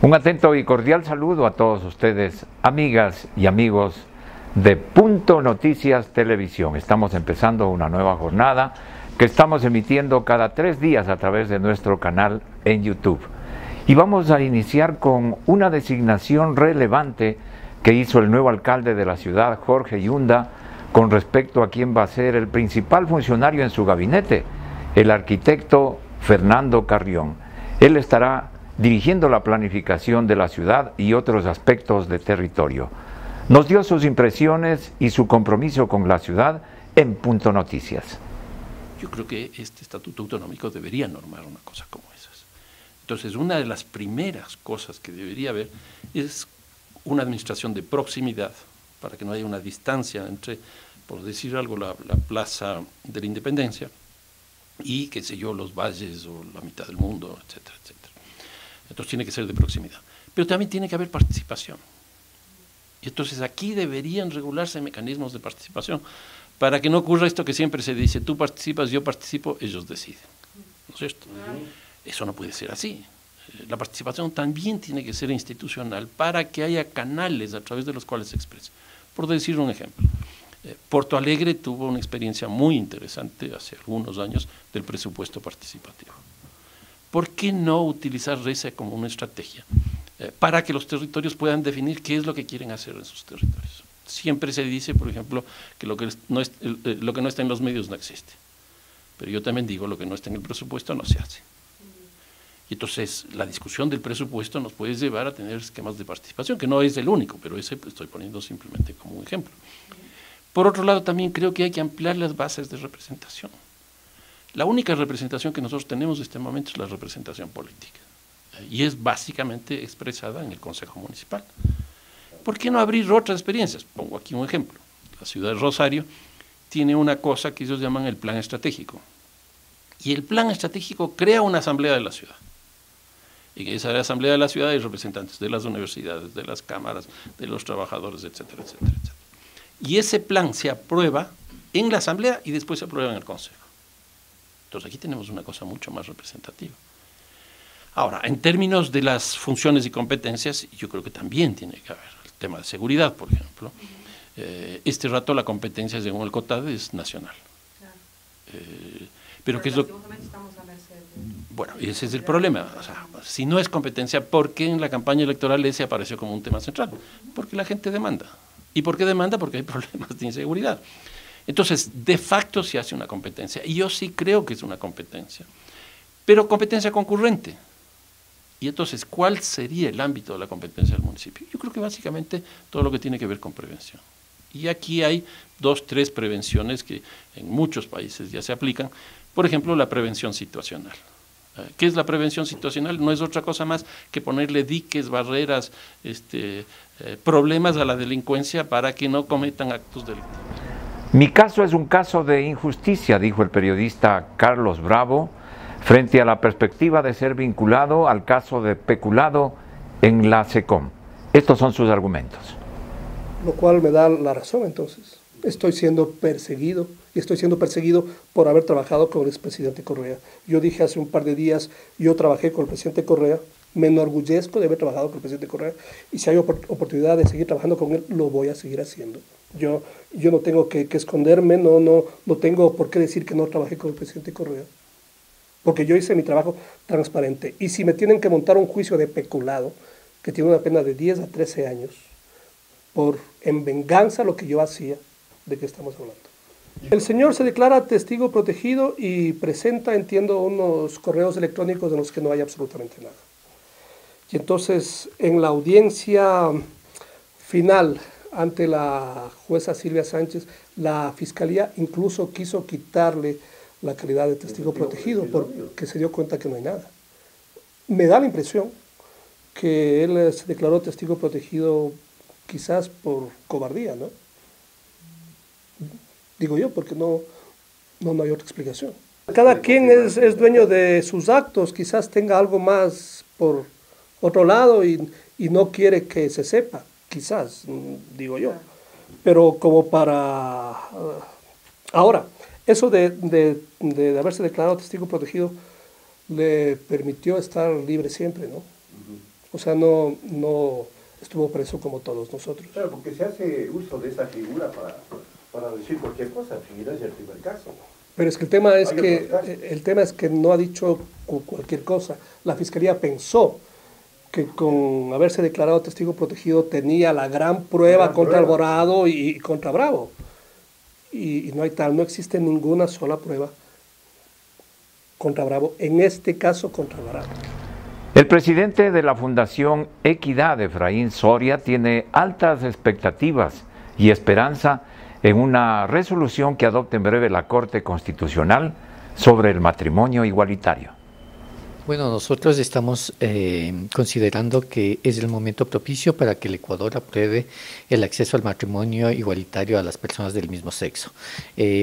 Un atento y cordial saludo a todos ustedes, amigas y amigos de Punto Noticias Televisión. Estamos empezando una nueva jornada que estamos emitiendo cada 3 días a través de nuestro canal en YouTube. Y vamos a iniciar con una designación relevante que hizo el nuevo alcalde de la ciudad, Jorge Yunda, con respecto a quién va a ser el principal funcionario en su gabinete, el arquitecto Fernando Carrión. Él estará dirigiendo la planificación de la ciudad y otros aspectos de territorio. Nos dio sus impresiones y su compromiso con la ciudad en Punto Noticias. Yo creo que este estatuto autonómico debería normar una cosa como esas. Entonces, una de las primeras cosas que debería haber es una administración de proximidad, para que no haya una distancia entre, por decir algo, la Plaza de la Independencia y, qué sé yo, los valles o la mitad del mundo, etcétera, etcétera. Entonces tiene que ser de proximidad. Pero también tiene que haber participación. Y entonces aquí deberían regularse mecanismos de participación para que no ocurra esto que siempre se dice, tú participas, yo participo, ellos deciden. ¿No es cierto? Eso no puede ser así. La participación también tiene que ser institucional para que haya canales a través de los cuales se exprese. Por decir un ejemplo, Porto Alegre tuvo una experiencia muy interesante hace algunos años del presupuesto participativo. ¿Por qué no utilizar esa como una estrategia para que los territorios puedan definir qué es lo que quieren hacer en sus territorios? Siempre se dice, por ejemplo, que lo que no está en los medios no existe. Pero yo también digo, lo que no está en el presupuesto no se hace. Y entonces, la discusión del presupuesto nos puede llevar a tener esquemas de participación, que no es el único, pero ese estoy poniendo simplemente como un ejemplo. Por otro lado, también creo que hay que ampliar las bases de representación. La única representación que nosotros tenemos en este momento es la representación política y es básicamente expresada en el Consejo Municipal. ¿Por qué no abrir otras experiencias? Pongo aquí un ejemplo. La ciudad de Rosario tiene una cosa que ellos llaman el plan estratégico y el plan estratégico crea una asamblea de la ciudad. Y en esa asamblea de la ciudad hay representantes de las universidades, de las cámaras, de los trabajadores, etcétera, etcétera, etcétera. Y ese plan se aprueba en la asamblea y después se aprueba en el Consejo. Entonces aquí tenemos una cosa mucho más representativa. Ahora, en términos de las funciones y competencias, yo creo que también tiene que haber el tema de seguridad, por ejemplo. Este rato la competencia, según el COTAD, es nacional. Pero ¿qué es lo que...? Bueno, ese es el problema. O sea, si no es competencia, ¿por qué en la campaña electoral ese apareció como un tema central? Porque la gente demanda. ¿Y por qué demanda? Porque hay problemas de inseguridad. Entonces, de facto se hace una competencia, y yo sí creo que es una competencia, pero competencia concurrente. Y entonces, ¿cuál sería el ámbito de la competencia del municipio? Yo creo que básicamente todo lo que tiene que ver con prevención. Y aquí hay 2, 3 prevenciones que en muchos países ya se aplican. Por ejemplo, la prevención situacional. ¿Qué es la prevención situacional? No es otra cosa más que ponerle diques, barreras, problemas a la delincuencia para que no cometan actos delictivos. Mi caso es un caso de injusticia, dijo el periodista Carlos Bravo, frente a la perspectiva de ser vinculado al caso de peculado en la SECOM. Estos son sus argumentos. Lo cual me da la razón, entonces. Estoy siendo perseguido, y estoy siendo perseguido por haber trabajado con el expresidente Correa. Yo dije hace un par de días, yo trabajé con el presidente Correa, me enorgullezco de haber trabajado con el presidente Correa, y si hay oportunidad de seguir trabajando con él, lo voy a seguir haciendo. Yo no tengo que esconderme, no tengo por qué decir que no trabajé con el presidente Correa, porque yo hice mi trabajo transparente. Y si me tienen que montar un juicio de peculado, que tiene una pena de 10 a 13 años, en venganza a lo que yo hacía, ¿de qué estamos hablando? El señor se declara testigo protegido y presenta, entiendo, unos correos electrónicos en los que no hay absolutamente nada. Y entonces, en la audiencia final ante la jueza Silvia Sánchez, la fiscalía incluso quiso quitarle la calidad de testigo protegido porque se dio cuenta que no hay nada. Me da la impresión que él se declaró testigo protegido quizás por cobardía, ¿no? Digo yo, porque no hay otra explicación. Cada quien es dueño de sus actos, quizás tenga algo más por otro lado y no quiere que se sepa, quizás, digo yo. Pero como para... Ahora, eso de haberse declarado testigo protegido le permitió estar libre siempre, ¿no? O sea, no estuvo preso como todos nosotros. Claro, porque se hace uso de esa figura para decir cualquier cosa, y no es el primer caso. Pero es que el tema es que no ha dicho cualquier cosa. La Fiscalía pensó que con haberse declarado testigo protegido tenía la gran prueba contra Alvarado y contra Bravo. Y no existe ninguna sola prueba contra Bravo, en este caso contra Alvarado. El presidente de la Fundación Equidad, Efraín Soria, tiene altas expectativas y esperanza en una resolución que adopte en breve la Corte Constitucional sobre el matrimonio igualitario. Bueno, nosotros estamos considerando que es el momento propicio para que el Ecuador apruebe el acceso al matrimonio igualitario a las personas del mismo sexo,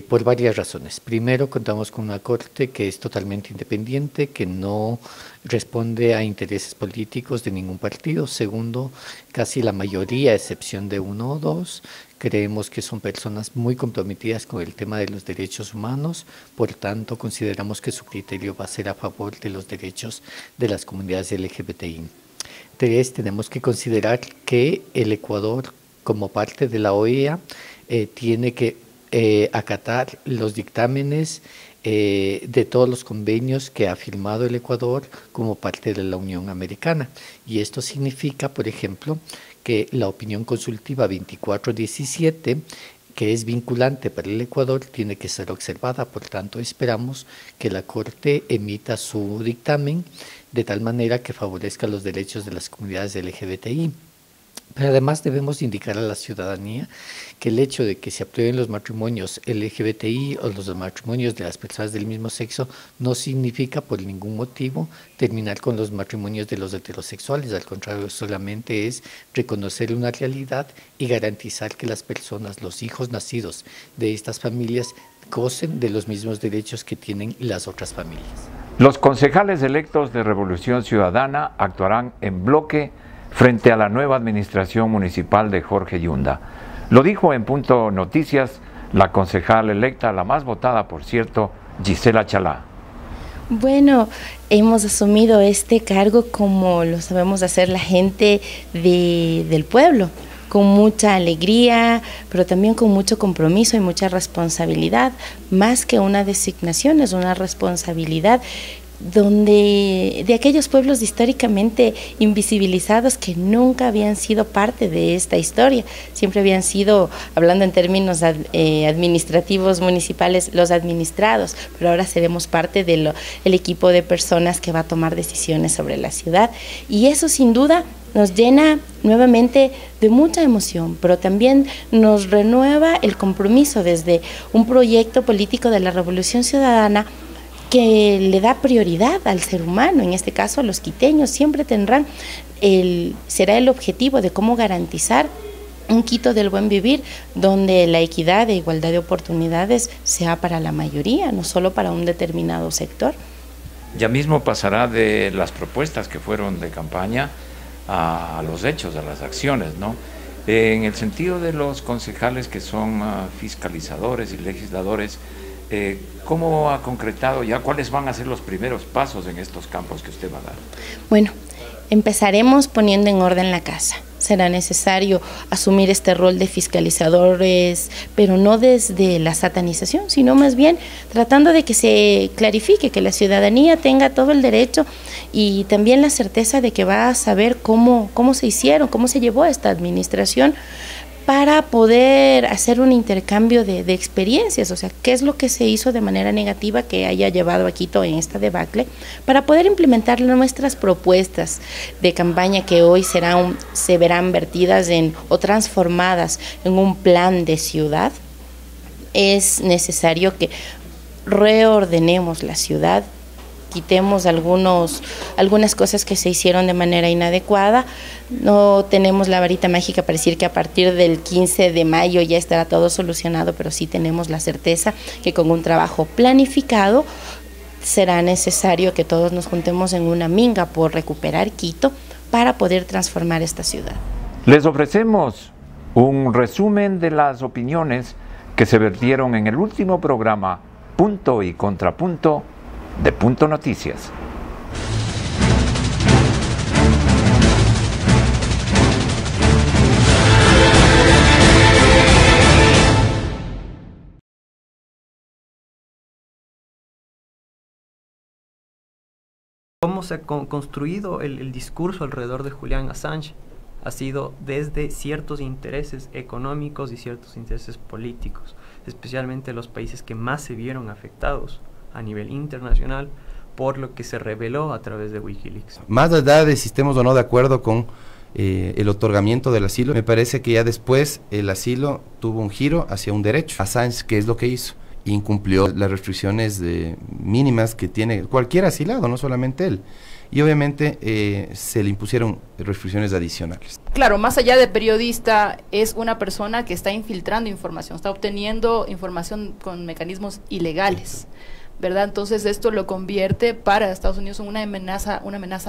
por varias razones. Primero, contamos con una Corte que es totalmente independiente, que no responde a intereses políticos de ningún partido. Segundo, casi la mayoría, a excepción de uno o dos, creemos que son personas muy comprometidas con el tema de los derechos humanos, por tanto consideramos que su criterio va a ser a favor de los derechos de las comunidades LGBTI. Tres, tenemos que considerar que el Ecuador, como parte de la OEA, tiene que acatar los dictámenes de todos los convenios que ha firmado el Ecuador como parte de la Unión Americana. Y esto significa, por ejemplo, que la opinión consultiva 2417, que es vinculante para el Ecuador, tiene que ser observada. Por tanto, esperamos que la Corte emita su dictamen de tal manera que favorezca los derechos de las comunidades LGBTI. Pero además debemos indicar a la ciudadanía que el hecho de que se aprueben los matrimonios LGBTI o los matrimonios de las personas del mismo sexo no significa por ningún motivo terminar con los matrimonios de los heterosexuales. Al contrario, solamente es reconocer una realidad y garantizar que las personas, los hijos nacidos de estas familias, gocen de los mismos derechos que tienen las otras familias. Los concejales electos de Revolución Ciudadana actuarán en bloque frente a la nueva administración municipal de Jorge Yunda. Lo dijo en Punto Noticias la concejal electa, la más votada, por cierto, Gisela Chalá. Bueno, hemos asumido este cargo como lo sabemos hacer la gente del pueblo, con mucha alegría, pero también con mucho compromiso y mucha responsabilidad. Más que una designación, es una responsabilidad de aquellos pueblos históricamente invisibilizados que nunca habían sido parte de esta historia, siempre habían sido, hablando en términos administrativos municipales, los administrados, pero ahora seremos parte del equipo de personas que va a tomar decisiones sobre la ciudad, y eso sin duda nos llena nuevamente de mucha emoción, pero también nos renueva el compromiso desde un proyecto político de la Revolución Ciudadana que le da prioridad al ser humano, en este caso a los quiteños. Siempre será el objetivo de cómo garantizar un Quito del buen vivir, donde la equidad e igualdad de oportunidades sea para la mayoría, no solo para un determinado sector. Ya mismo pasará de las propuestas que fueron de campaña a los hechos, a las acciones, ¿no? En el sentido de los concejales que son fiscalizadores y legisladores, ¿cómo ha concretado ya? ¿Cuáles van a ser los primeros pasos en estos campos que usted va a dar? Bueno, empezaremos poniendo en orden la casa. Será necesario asumir este rol de fiscalizadores, pero no desde la satanización, sino más bien tratando de que se clarifique, que la ciudadanía tenga todo el derecho y también la certeza de que va a saber cómo se hicieron, cómo se llevó esta administración, para poder hacer un intercambio de experiencias, o sea, qué es lo que se hizo de manera negativa que haya llevado a Quito en esta debacle, para poder implementar nuestras propuestas de campaña que hoy se verán vertidas o transformadas en un plan de ciudad. Es necesario que reordenemos la ciudad, quitemos algunas cosas que se hicieron de manera inadecuada. No tenemos la varita mágica para decir que a partir del 15 de mayo ya estará todo solucionado, pero sí tenemos la certeza que con un trabajo planificado será necesario que todos nos juntemos en una minga por recuperar Quito para poder transformar esta ciudad. Les ofrecemos un resumen de las opiniones que se vertieron en el último programa Punto y Contrapunto de Punto Noticias. cómo se ha construido el discurso alrededor de Julian Assange ha sido desde ciertos intereses económicos y ciertos intereses políticos, especialmente los países que más se vieron afectados a nivel internacional por lo que se reveló a través de Wikileaks. Más allá de si estemos o no de acuerdo con el otorgamiento del asilo, me parece que ya después el asilo tuvo un giro hacia un derecho. Assange, ¿qué es lo que hizo? Incumplió las restricciones mínimas que tiene cualquier asilado, no solamente él. Y obviamente se le impusieron restricciones adicionales. Claro, más allá de periodista, es una persona que está infiltrando información, está obteniendo información con mecanismos ilegales, ¿verdad? Entonces esto lo convierte para Estados Unidos en una amenaza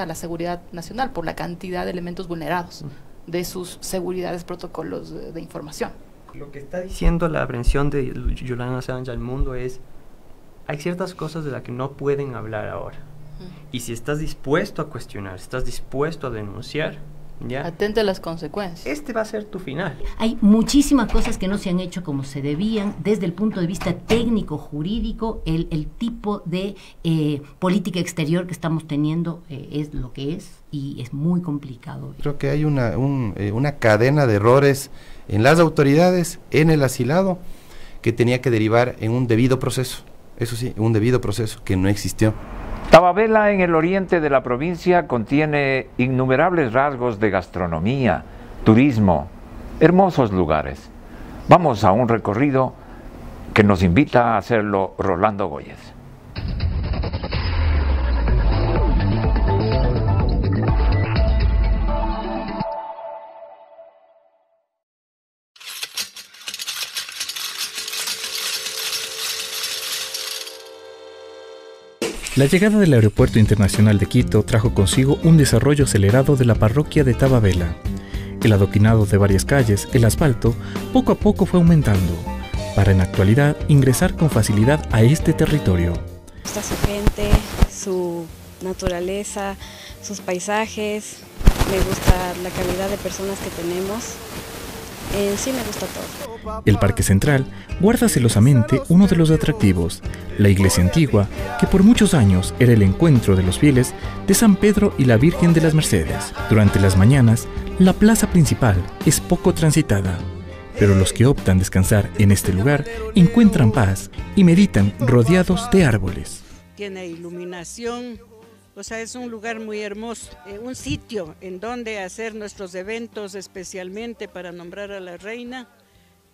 a la seguridad nacional por la cantidad de elementos vulnerados de sus seguridades, protocolos de información. Lo que está diciendo la aprehensión de Julian Assange al mundo es: hay ciertas cosas de las que no pueden hablar ahora. Y si estás dispuesto a cuestionar, estás dispuesto a denunciar, ¿ya? Atente a las consecuencias. Este va a ser tu final. Hay muchísimas cosas que no se han hecho como se debían. Desde el punto de vista técnico, jurídico, el tipo de política exterior que estamos teniendo es lo que es y es muy complicado. Creo que hay una cadena de errores en las autoridades, en el asilado, que tenía que derivar en un debido proceso. Eso sí, un debido proceso que no existió. Tababela, en el oriente de la provincia, contiene innumerables rasgos de gastronomía, turismo, hermosos lugares. Vamos a un recorrido que nos invita a hacerlo Rolando Góyez. La llegada del Aeropuerto Internacional de Quito trajo consigo un desarrollo acelerado de la parroquia de Tababela. El adoquinado de varias calles, el asfalto, poco a poco fue aumentando, para en la actualidad ingresar con facilidad a este territorio. Me gusta su gente, su naturaleza, sus paisajes, me gusta la calidad de personas que tenemos. Sí, me gusta todo. El Parque Central guarda celosamente uno de los atractivos, la iglesia antigua, que por muchos años era el encuentro de los fieles de San Pedro y la Virgen de las Mercedes. Durante las mañanas, la plaza principal es poco transitada, pero los que optan descansar en este lugar encuentran paz y meditan rodeados de árboles. Tiene iluminación. O sea, es un lugar muy hermoso, un sitio en donde hacer nuestros eventos, especialmente para nombrar a la reina.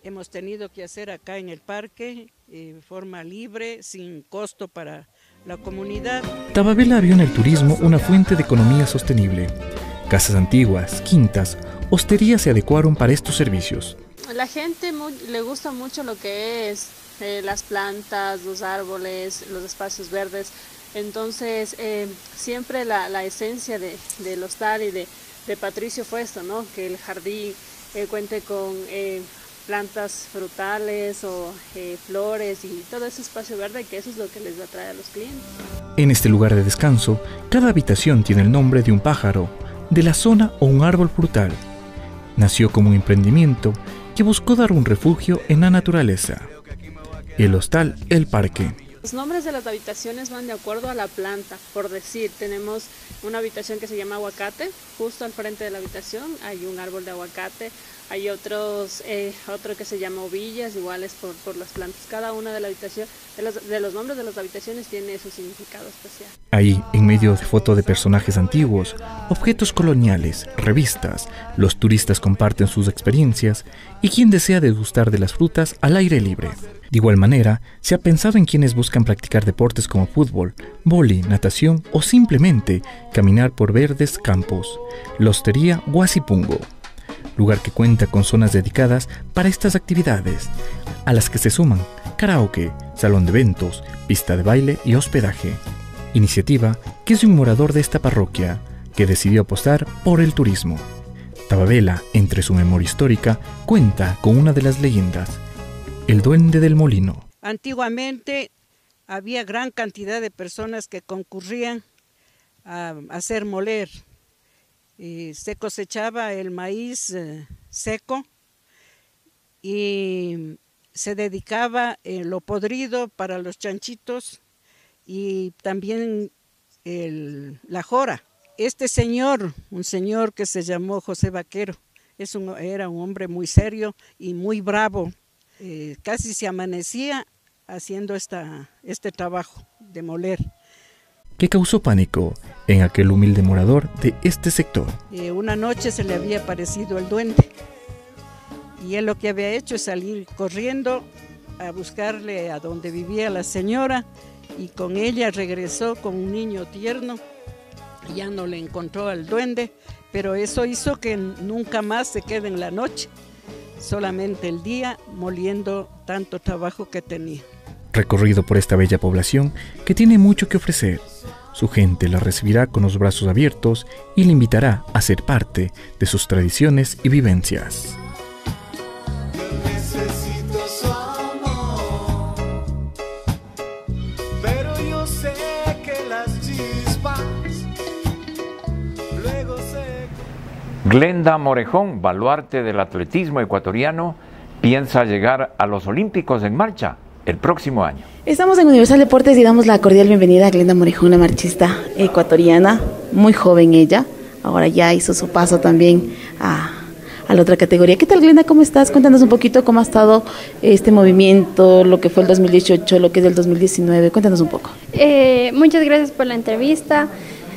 Hemos tenido que hacer acá en el parque, de forma libre, sin costo para la comunidad. Tababela vio en el turismo una fuente de economía sostenible. Casas antiguas, quintas, hosterías se adecuaron para estos servicios. A la gente le gusta mucho lo que es las plantas, los árboles, los espacios verdes. Entonces, siempre la esencia del hostal y de Patricio fue esto, ¿no? Que el jardín cuente con plantas frutales o flores y todo ese espacio verde, que eso es lo que les atrae a los clientes. En este lugar de descanso, cada habitación tiene el nombre de un pájaro, de la zona o un árbol frutal. Nació como un emprendimiento que buscó dar un refugio en la naturaleza. El hostal El Parque. Los nombres de las habitaciones van de acuerdo a la planta. Por decir, tenemos una habitación que se llama aguacate, justo al frente de la habitación hay un árbol de aguacate, hay otro que se llama ovillas, iguales por las plantas. Cada una de los nombres de las habitaciones tiene su significado especial. Ahí, en medio de fotos de personajes antiguos, objetos coloniales, revistas, los turistas comparten sus experiencias y quien desea degustar de las frutas al aire libre. De igual manera, se ha pensado en quienes buscan practicar deportes como fútbol, vóley, natación o simplemente caminar por verdes campos. La hostería Guasipungo, lugar que cuenta con zonas dedicadas para estas actividades, a las que se suman karaoke, salón de eventos, pista de baile y hospedaje. Iniciativa que es de un morador de esta parroquia, que decidió apostar por el turismo. Tababela, entre su memoria histórica, cuenta con una de las leyendas, el Duende del Molino. Antiguamente había gran cantidad de personas que concurrían a hacer moler. Se cosechaba el maíz seco y se dedicaba lo podrido para los chanchitos y también la jora. Este señor, un señor que se llamó José Vaquero, era un hombre muy serio y muy bravo. Casi se amanecía haciendo este trabajo de moler. Que causó pánico en aquel humilde morador de este sector. Una noche se le había aparecido el duende y él lo que había hecho es salir corriendo a buscarle a donde vivía la señora, y con ella regresó con un niño tierno. Ya no le encontró al duende, pero eso hizo que nunca más se quede en la noche, solamente el día, moliendo tanto trabajo que tenía. Recorrido por esta bella población que tiene mucho que ofrecer, su gente la recibirá con los brazos abiertos y le invitará a ser parte de sus tradiciones y vivencias. Glenda Morejón, baluarte del atletismo ecuatoriano, piensa llegar a los Olímpicos en marcha el próximo año. Estamos en Universal Deportes y damos la cordial bienvenida a Glenda Morejón, la marchista ecuatoriana, muy joven ella, ahora ya hizo su paso también a la otra categoría. ¿Qué tal, Glenda? ¿Cómo estás? Cuéntanos un poquito cómo ha estado este movimiento, lo que fue el 2018, lo que es el 2019, cuéntanos un poco. Muchas gracias por la entrevista.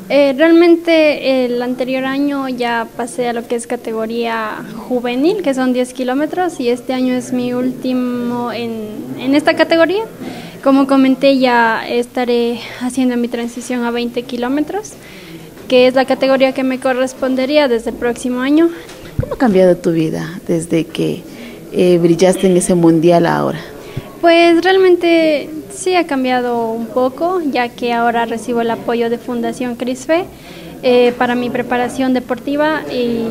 Realmente el anterior año ya pasé a lo que es categoría juvenil, que son 10 kilómetros, y este año es mi último en esta categoría. Como comenté, ya estaré haciendo mi transición a 20 kilómetros, que es la categoría que me correspondería desde el próximo año. ¿Cómo ha cambiado tu vida desde que brillaste en ese mundial a ahora? Pues realmente sí ha cambiado un poco, ya que ahora recibo el apoyo de Fundación CRISFE para mi preparación deportiva, y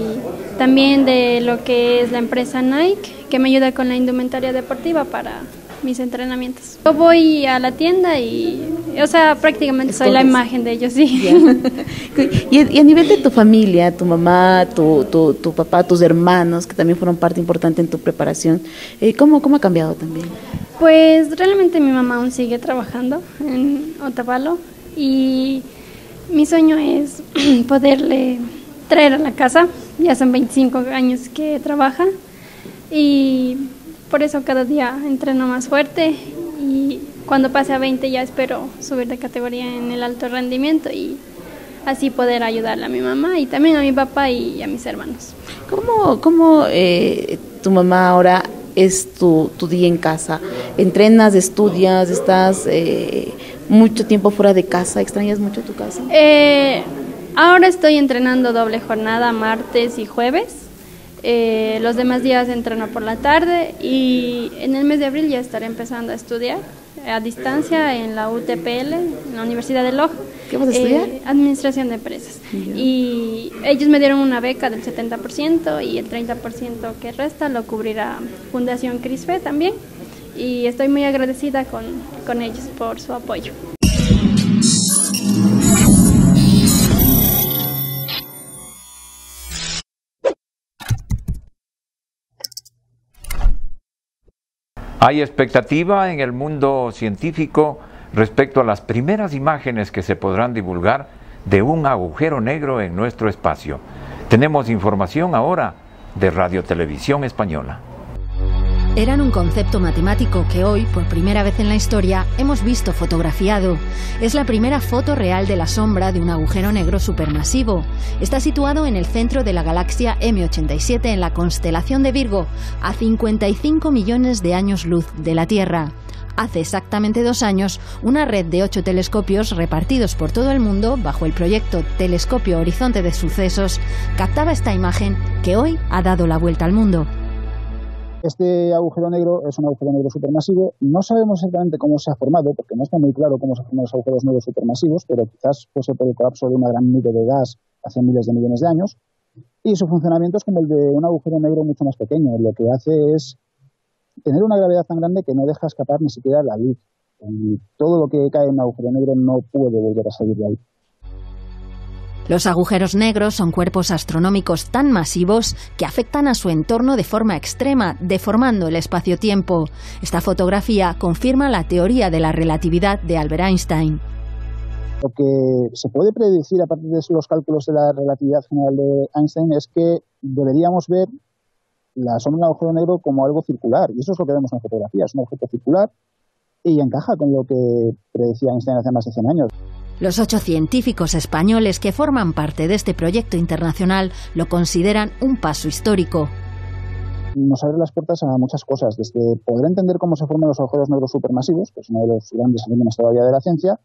también de lo que es la empresa Nike, que me ayuda con la indumentaria deportiva para mis entrenamientos. Yo voy a la tienda y, prácticamente soy la imagen de ellos, sí. Y a nivel de tu familia, tu mamá, tu papá, tus hermanos, que también fueron parte importante en tu preparación, ¿cómo ha cambiado también? Pues realmente mi mamá aún sigue trabajando en Otavalo, y mi sueño es poderle traer a la casa. Ya son 25 años que trabaja, y por eso cada día entreno más fuerte, y cuando pase a 20 ya espero subir de categoría en el alto rendimiento y así poder ayudarle a mi mamá y también a mi papá y a mis hermanos. ¿Cómo tu mamá ahora es tu día en casa? ¿Entrenas, estudias, estás mucho tiempo fuera de casa? ¿Extrañas mucho tu casa? Ahora estoy entrenando doble jornada, martes y jueves. Los demás días entreno por la tarde, y en el mes de abril ya estaré empezando a estudiar a distancia en la UTPL, en la Universidad de Loja. ¿Qué vas a estudiar? Administración de empresas. Y ellos me dieron una beca del 70%, y el 30% que resta lo cubrirá Fundación CRISFE también, y estoy muy agradecida con ellos por su apoyo. Hay expectativa en el mundo científico respecto a las primeras imágenes que se podrán divulgar de un agujero negro en nuestro espacio. Tenemos información ahora de Radio Televisión Española. Eran un concepto matemático que hoy, por primera vez en la historia, hemos visto fotografiado. Es la primera foto real de la sombra de un agujero negro supermasivo. Está situado en el centro de la galaxia M87 en la constelación de Virgo, a 55 millones de años luz de la Tierra. Hace exactamente 2 años, una red de 8 telescopios repartidos por todo el mundo bajo el proyecto Telescopio Horizonte de Sucesos captaba esta imagen que hoy ha dado la vuelta al mundo. Este agujero negro es un agujero negro supermasivo. No sabemos exactamente cómo se ha formado, porque no está muy claro cómo se forman los agujeros negros supermasivos, pero quizás fuese por el colapso de una gran nube de gas hace miles de millones de años. Y su funcionamiento es como el de un agujero negro mucho más pequeño. Lo que hace es tener una gravedad tan grande que no deja escapar ni siquiera la luz. Y todo lo que cae en un agujero negro no puede volver a salir de ahí. Los agujeros negros son cuerpos astronómicos tan masivos que afectan a su entorno de forma extrema, deformando el espacio-tiempo. Esta fotografía confirma la teoría de la relatividad de Albert Einstein. Lo que se puede predecir a partir de los cálculos de la relatividad general de Einstein es que deberíamos ver la sombra del agujero negro como algo circular, y eso es lo que vemos en fotografía, es un objeto circular y encaja con lo que predecía Einstein hace más de 100 años. Los 8 científicos españoles que forman parte de este proyecto internacional lo consideran un paso histórico. Nos abre las puertas a muchas cosas, desde poder entender cómo se forman los agujeros negros supermasivos, que es uno de los grandes enigmas todavía de la ciencia,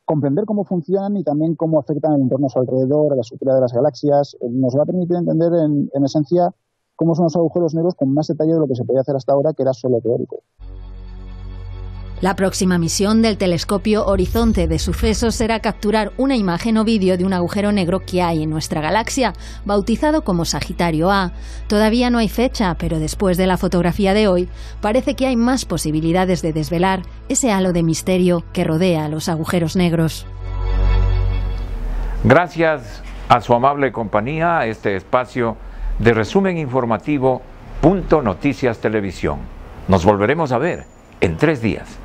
comprender cómo funcionan y también cómo afectan el entorno a su alrededor, a la estructura de las galaxias, nos va a permitir entender en esencia cómo son los agujeros negros con más detalle de lo que se podía hacer hasta ahora, que era solo teórico. La próxima misión del telescopio Horizonte de Sucesos será capturar una imagen o vídeo de un agujero negro que hay en nuestra galaxia, bautizado como Sagitario A. Todavía no hay fecha, pero después de la fotografía de hoy, parece que hay más posibilidades de desvelar ese halo de misterio que rodea a los agujeros negros. Gracias a su amable compañía, este espacio de resumen informativo Punto Noticias Televisión. Nos volveremos a ver en 3 días.